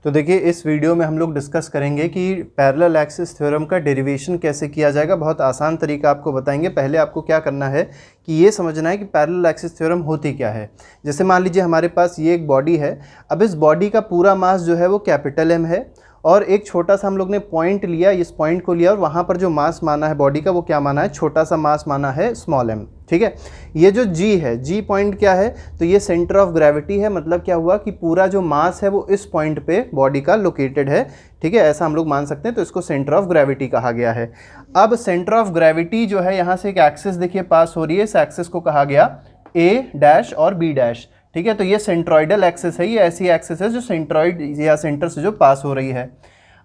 तो देखिए इस वीडियो में हम लोग डिस्कस करेंगे कि पैरेलल एक्सिस थ्योरम का डेरिवेशन कैसे किया जाएगा। बहुत आसान तरीका आपको बताएंगे। पहले आपको क्या करना है कि ये समझना है कि पैरेलल एक्सिस थ्योरम होती क्या है। जैसे मान लीजिए हमारे पास ये एक बॉडी है। अब इस बॉडी का पूरा मास जो है वो कैपिटल M है और एक छोटा सा हम लोग ने पॉइंट लिया, इस पॉइंट को लिया और वहाँ पर जो मास माना है बॉडी का वो क्या माना है, छोटा सा मास माना है स्मॉल m। ठीक है, ये जो G है, G पॉइंट क्या है, तो ये सेंटर ऑफ ग्रेविटी है। मतलब क्या हुआ कि पूरा जो मास है वो इस पॉइंट पे बॉडी का लोकेटेड है। ठीक है, ऐसा हम लोग मान सकते हैं, तो इसको सेंटर ऑफ ग्रेविटी कहा गया है। अब सेंटर ऑफ ग्रेविटी जो है, यहाँ से एक एक्सिस देखिए पास हो रही है, इस एक्सिस को कहा गया A डैश और B डैश। ठीक है, तो ये सेंट्रॉइडल एक्सिस है, ये ऐसी एक्सिस है जो सेंट्रॉइड या सेंटर से जो पास हो रही है।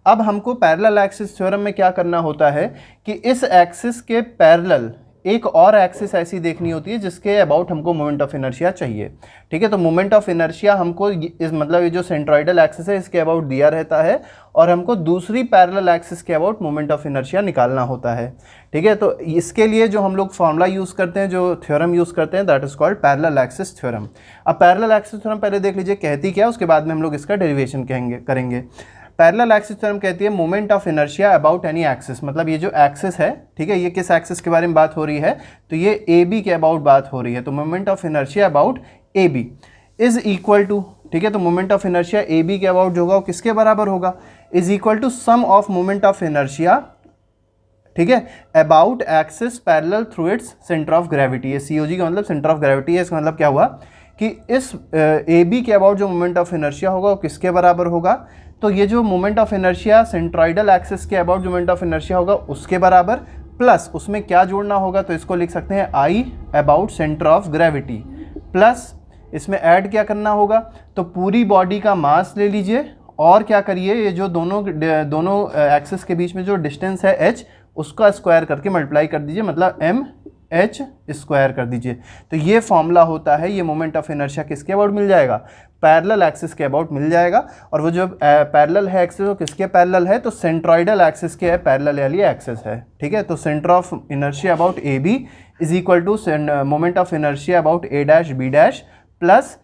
अब हमको पैरेलल एक्सिस थ्योरम में क्या करना होता है कि इस एक्सिस के पैरेलल एक और एक्सिस ऐसी देखनी होती है जिसके अबाउट हमको मोमेंट ऑफ इनर्शिया चाहिए। ठीक है, तो मोमेंट ऑफ इनर्शिया हमको इस मतलब ये जो सेंट्रॉइडल एक्सिस है इसके अबाउट दिया रहता है और हमको दूसरी पैरेलल एक्सिस के अबाउट मोमेंट ऑफ इनर्शिया निकालना होता है। ठीक है, तो इसके लिए जो हम लोग फॉर्मूला यूज़ करते हैं, जो थ्योरम यूज़ करते हैं, that is called parallel axis theorem. अब पैरेलल एक्सिस थ्योरम पहले देख लीजिए कहती क्या है, उसके बाद में हम लोग इसका डेरिवेशन करेंगे। पैरेलल एक्सिस थ्योरम कहती है moment of inertia about any axis. मतलब ये जो एक्सिस है, ठीक है, ये किस एक्सिस के बारे में बात हो रही है, तो ये ए बी के अबाउट बात हो रही है। तो moment of inertia about A B is equal to, ठीक है, तो moment of inertia A B के अबाउट जो होगा वो किसके बराबर होगा, is equal to sum of moment of inertia, ठीक है, about axis parallel through its centre of gravity. ये COG का मतलब सेंटर ऑफ ग्रेविटी है। इसका मतलब क्या हुआ कि इस ए बी के अबाउट जो मोमेंट ऑफ इनर्शिया होगा वो किसके बराबर होगा, तो ये जो moment of inertia centroidal axis के अबाउट जो मोमेंट ऑफ इनर्शिया होगा उसके बराबर, प्लस उसमें क्या जोड़ना होगा, तो इसको लिख सकते हैं I about centre of gravity, plus इसमें ऐड क्या करना होगा, तो पूरी बॉडी का मास ले लीजिए और क्या करिए, ये जो दोनों एक्सिस के बीच में जो डिस्टेंस है h, उसका स्क्वायर करके मल्टीप्लाई कर दीजिए, मतलब mh स्क्वायर कर दीजिए। तो ये फॉर्मूला होता है, ये मोमेंट ऑफ इनर्शिया किसके अबाउट मिल जाएगा, पैरेलल एक्सिस के अबाउट मिल जाएगा। और वो जो पैरेलल है एक्सिस वो किसके पैरेलल है, तो सेंट्रॉइडल एक्सिस के पैरेलल वाली एक्सिस है। ठीक है, तो centre of inertia about A B is equal to moment of inertia about A dash B dash, plus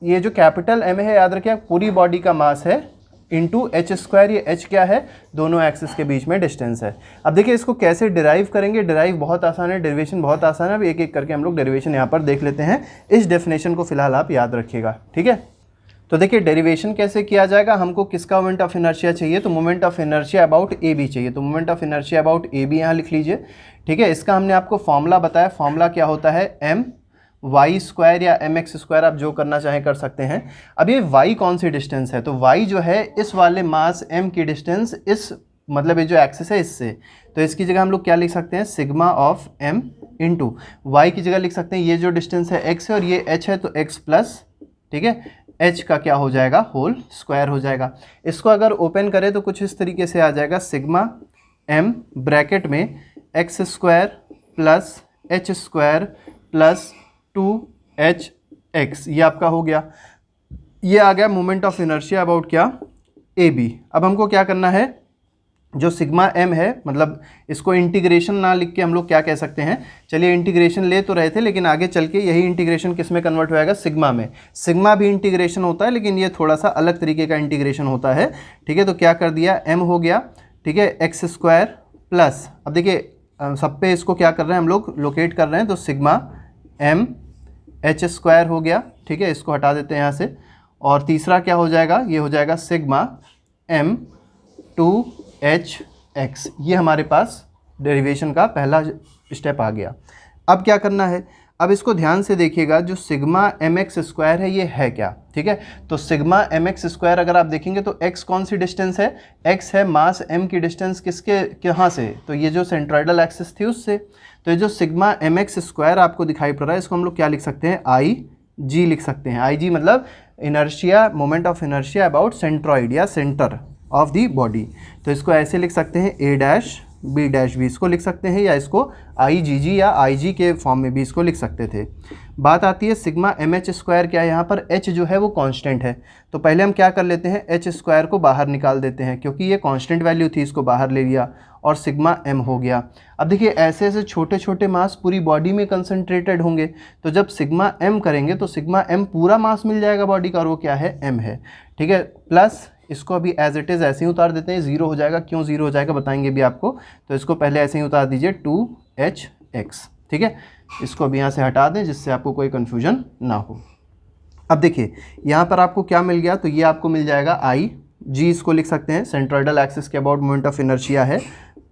ये जो कैपिटल M है, याद रखिए पूरी बॉडी का मास है, इंटू h स्क्वायर, ये h क्या है, दोनों एक्सिस के बीच में डिस्टेंस है। अब देखिए इसको कैसे डिराइव करेंगे, डिराइव बहुत आसान है, डेरिवेशन बहुत आसान है। अब एक एक करके हम लोग डेरिवेशन यहाँ पर देख लेते हैं। इस डेफिनेशन को फिलहाल आप याद रखिएगा। ठीक है, तो देखिए डेरिवेशन कैसे किया जाएगा, हमको किसका मोमेंट ऑफ इनर्शिया चाहिए, तो moment of inertia about A B चाहिए। तो moment of inertia about A B यहाँ लिख लीजिए। ठीक है, इसका हमने आपको फॉर्मूला बताया, फॉर्मूला क्या होता है, m y स्क्वायर या mx स्क्वायर, आप जो करना चाहें कर सकते हैं। अब ये y कौन सी डिस्टेंस है, तो y जो है इस वाले मास m की डिस्टेंस इस मतलब ये जो एक्सिस है इससे, तो इसकी जगह हम लोग क्या लिख सकते हैं, sigma of m into y की जगह लिख सकते हैं ये जो डिस्टेंस है x है और ये h है, तो x प्लस, ठीक है, h का क्या हो जाएगा, होल स्क्वायर हो जाएगा। इसको अगर ओपन करें तो कुछ इस तरीके से आ जाएगा, सिग्मा m ब्रैकेट में x square plus h square plus 2hx, ये आपका हो गया। ये आ गया मोमेंट ऑफ इनर्शिया अबाउट क्या, ए बी। अब हमको क्या करना है, जो सिग्मा m है, मतलब इसको इंटीग्रेशन ना लिख के हम लोग क्या कह सकते हैं, चलिए इंटीग्रेशन ले तो रहे थे लेकिन आगे चल के यही इंटीग्रेशन किस में कन्वर्ट हो जाएगा, सिग्मा में। सिग्मा भी इंटीग्रेशन होता है लेकिन ये थोड़ा सा अलग तरीके का इंटीग्रेशन होता है। ठीक है, तो क्या कर दिया, m हो गया, ठीक है, एक्स स्क्वायर प्लस, अब देखिए सब पे इसको क्या कर रहे हैं हम लोग, लोकेट कर रहे हैं, तो सिग्मा m h स्क्वायर हो गया। ठीक है, इसको हटा देते हैं यहाँ से, और तीसरा क्या हो जाएगा, ये हो जाएगा सिग्मा m 2hx। ये हमारे पास डेरिवेशन का पहला स्टेप आ गया। अब क्या करना है, अब इसको ध्यान से देखिएगा, जो सिग्मा mx स्क्वायर है ये है क्या, ठीक है, तो सिग्मा mx स्क्वायर अगर आप देखेंगे तो x कौन सी डिस्टेंस है, x है मास m की डिस्टेंस किसके कहाँ से, तो ये जो सेंट्रॉइडल एक्सिस थी उससे। तो ये जो सिग्मा mx स्क्वायर आपको दिखाई पड़ रहा है, इसको हम लोग क्या लिख सकते हैं, IG लिख सकते हैं। IG मतलब inertia, moment of inertia about centroid या सेंटर ऑफ दी बॉडी। तो इसको ऐसे लिख सकते हैं, A डैश B डैश भी इसको लिख सकते हैं, या इसको IGG या IG के फॉर्म में भी इसको लिख सकते थे। बात आती है सिग्मा MH स्क्वायर, क्या है यहाँ पर, H जो है वो कांस्टेंट है, तो पहले हम क्या कर लेते हैं, H स्क्वायर को बाहर निकाल देते हैं, क्योंकि ये कांस्टेंट वैल्यू थी, इसको बाहर ले लिया, और सिग्मा एम हो गया। अब देखिए ऐसे ऐसे छोटे छोटे मास पूरी बॉडी में कंसंट्रेटेड होंगे, तो जब सिग्मा एम करेंगे तो सिग्मा एम पूरा मास मिल जाएगा बॉडी का, और वो क्या है, एम है। ठीक है, प्लस इसको अभी एज इट इज़ ऐसे ही उतार देते हैं, ज़ीरो हो जाएगा। क्यों ज़ीरो हो जाएगा बताएंगे भी आपको, तो इसको पहले ऐसे ही उतार दीजिए 2HX। ठीक है, इसको अभी यहाँ से हटा दें जिससे आपको कोई कन्फ्यूजन ना हो। अब देखिए यहाँ पर आपको क्या मिल गया, तो ये आपको मिल जाएगा आई जी, इसको लिख सकते हैं सेंट्रोइडल एक्सिस के अबाउट मोमेंट ऑफ इनर्शिया है,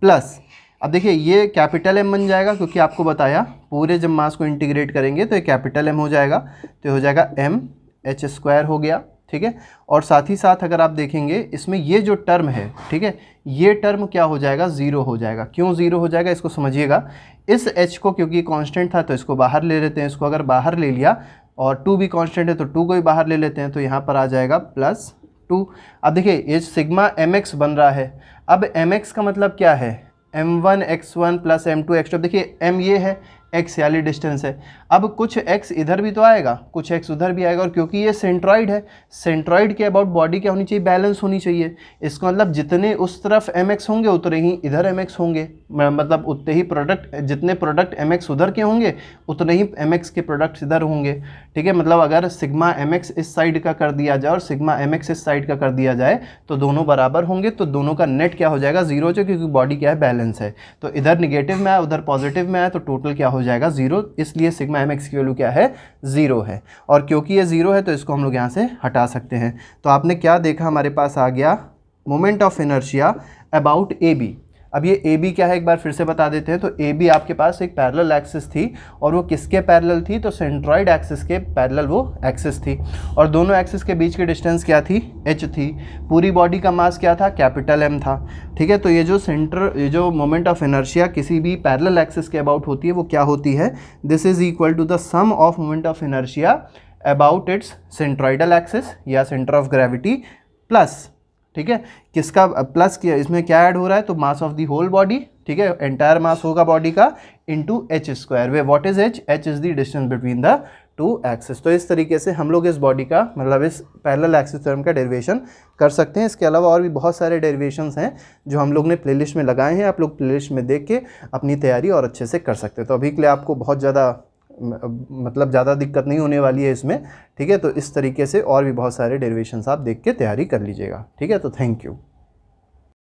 प्लस अब देखिए ये कैपिटल एम बन जाएगा, क्योंकि आपको बताया पूरे जब मास को इंटीग्रेट करेंगे तो ये कैपिटल एम हो जाएगा, तो ये हो जाएगा mH² हो गया। ठीक है, और साथ ही साथ अगर आप देखेंगे इसमें ये जो टर्म है, ठीक है, ये टर्म क्या हो जाएगा, ज़ीरो हो जाएगा। क्यों ज़ीरो हो जाएगा इसको समझिएगा, इस h को क्योंकि कांस्टेंट था तो इसको बाहर ले लेते हैं, इसको अगर बाहर ले लिया और 2 भी कांस्टेंट है तो 2 को भी बाहर ले लेते हैं, तो यहाँ पर आ जाएगा +2। अब देखिए ये सिग्मा mx बन रहा है, अब mx का मतलब क्या है, m1x1 + m2x2। देखिए m ये है, x याली डिस्टेंस है, अब कुछ x इधर भी तो आएगा, कुछ x उधर भी आएगा, और क्योंकि ये सेंट्रॉइड है, सेंट्रॉइड के अबाउट बॉडी क्या होनी चाहिए, बैलेंस होनी चाहिए। इसका मतलब जितने उस तरफ mx होंगे उतने ही इधर mx होंगे, मतलब उतने ही प्रोडक्ट, जितने प्रोडक्ट mx उधर के होंगे उतने ही mx के प्रोडक्ट्स इधर होंगे। ठीक है, मतलब अगर सिग्मा mx इस साइड का कर दिया जाए और सिग्मा mx इस साइड का कर दिया जाए तो दोनों बराबर होंगे, तो दोनों का नेट क्या हो जाएगा, ज़ीरो हो जाएगा, क्योंकि बॉडी क्या है, बैलेंस है। तो इधर निगेटिव में आया उधर पॉजिटिव में आया तो टोटल क्या हो जाएगा, ज़ीरो, इसलिए सिग्मा mx की वैल्यू क्या है, ज़ीरो है। और क्योंकि ये ज़ीरो है तो इसको हम लोग यहाँ से हटा सकते हैं। तो आपने क्या देखा, हमारे पास आ गया moment of inertia about A B. अब ये ए बी क्या है एक बार फिर से बता देते हैं। तो ए बी आपके पास एक पैरेलल एक्सिस थी, और वो किसके पैरेलल थी, तो सेंट्रॉइड एक्सिस के पैरेलल वो एक्सिस थी, और दोनों एक्सिस के बीच की डिस्टेंस क्या थी, h थी। पूरी बॉडी का मास क्या था, कैपिटल M था। ठीक है, तो ये जो मोमेंट ऑफ इनर्शिया किसी भी पैरेलल एक्सिस के अबाउट होती है वो क्या होती है, this is equal to the sum of moment of inertia about its centroidal axis या सेंटर ऑफ ग्रेविटी प्लस, ठीक है, किसका प्लस, किया इसमें क्या ऐड हो रहा है, तो mass of the whole body. ठीक है, एंटायर मास होगा बॉडी का इनटू h², वे what is h, h is the distance between the two axis. तो इस तरीके से हम लोग इस बॉडी का, मतलब इस पैरेलल एक्सिस थ्योरम का डेरिवेशन कर सकते हैं। इसके अलावा और भी बहुत सारे डेरिवेशंस हैं जो हम लोग ने प्लेलिस्ट में लगाए हैं, आप लोग प्लेलिस्ट में देख के अपनी तैयारी और अच्छे से कर सकते हैं। तो अभी के लिए आपको बहुत ज़्यादा, मतलब ज़्यादा दिक्कत नहीं होने वाली है इसमें। ठीक है, तो इस तरीके से और भी बहुत सारे डेरिवेशंस आप देख के तैयारी कर लीजिएगा। ठीक है, तो थैंक यू।